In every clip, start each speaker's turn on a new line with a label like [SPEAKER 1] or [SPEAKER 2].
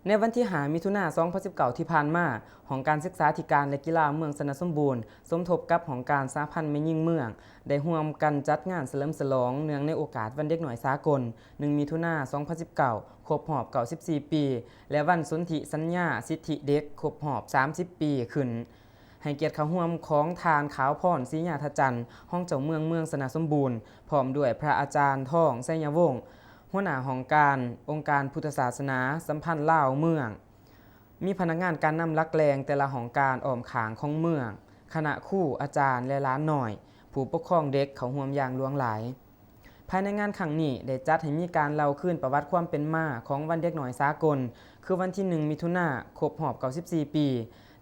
[SPEAKER 1] ในวันที่5 มิถุนายน 2019 ที่ผ่านมาหองการศึกษาธิการและกีฬาเมืองสนสมบูรณ์สมทบกับหองการสหพันธ์แม่หญิงเมืองได้ร่วมกันจัดงานเฉลิมฉลองเนื่องในโอกาสวันเด็กน้อยสากล 1 มิถุนายน 2019 ครบรอบ 94 ปี และวันสนธิสัญญาสิทธิเด็ก ครบรอบ 30 ปีขึ้น ให้เกียรติเข้าร่วมของทานขาวพรศรีญาทจันทร์ห้องเจ้าเมืองสนสมบูรณ์พร้อมด้วยพระอาจารย์ท่องไสยวงศ์หัวหน้าหองการองค์การพุทธศาสนาสัมพันธ์ลาวเมืองมีพนักงานการนำลักแรงแต่ละหองการอ้อมขางของเมืองคณะครูอาจารย์และล้านหน่อยผู้ปกครองเด็กเขาร่วมอย่างหลวงหลายภายในงานครั้งนี้ได้จัดให้มีการเล่าคืนประวัติความเป็นมาของวันเด็กน้อยสากลคือวันที่ 1 มิถุนายน ครบรอบ 94 ปี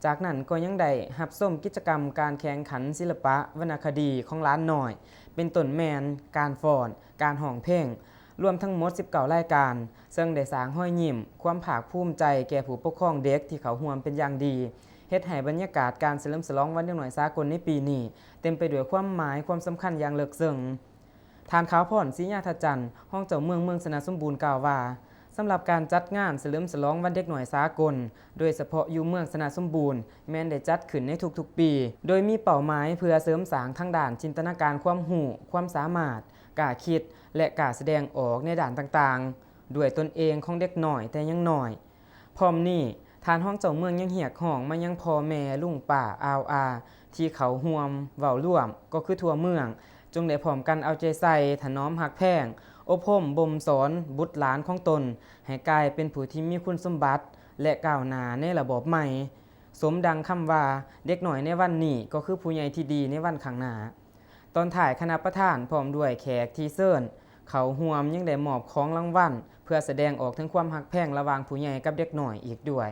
[SPEAKER 1] จากนั้นก็ยังได้รับชมกิจกรรมการแข่งขันศิลปะวรรณคดีของล้านหน่อยเป็นต้นแมนการฟ้อนการห้องเพลงรวมทั้งหมด 19 รายการซึ่งได้สร้างห้อยยิ้มความภาคภูมิใจแก่ผู้ปกครองเด็กที่เขาร่วมเป็นอย่างดีเฮ็ดให้บรรยากาศการเฉลิมฉลองวันเด็กน้อยสากลในปีนี้เต็มไปด้วยความหมายความสำคัญอย่างลึกซึ้งทานขาวพรศรีญาทจันทร์ห้องเจ้าเมืองสนสมบูรณ์กล่าวว่าสำหรับการจัดงานเฉลิมฉลองวันเด็กน้อยสากลโดยเฉพาะอยู่เมืองสนสมบูรณ์แม้นได้จัดขึ้นในทุกๆปีโดยมีเป้าหมายเพื่อเสริมสร้างทั้งด้านจินตนาการความรู้ความสามารถกล้าคิดและกล้าแสดงออกในด้านต่างๆด้วยตนเองของเด็กน้อยแต่ยังน้อยพร้อมนี้ทานห้องเจ้าเมืองยังเรียกร้องมายังพ่อแม่ลุงป้าอาวอาที่เขาร่วมเว้าร่วมก็คือทั่วเมืองจงได้พร้อมกันเอาใจใส่ถนอมฮักแพงอบรมบ่มสอนบุตรหลานของตนให้กลายเป็นผู้ที่มีคุณสมบัติและก้าวหน้าในระบบใหม่สมดังคำว่าเด็กน้อยในวันนี้ก็คือผู้ใหญ่ที่ดีในวันข้างหน้าตอนถ่ายคณะประธานพร้อมด้วยแขกที่เชิญเขาร่วมยังได้มอบของรางวัลเพื่อแสดงออกถึงความฮักแพงระหว่างผู้ใหญ่กับเด็กน้อยอีกด้วย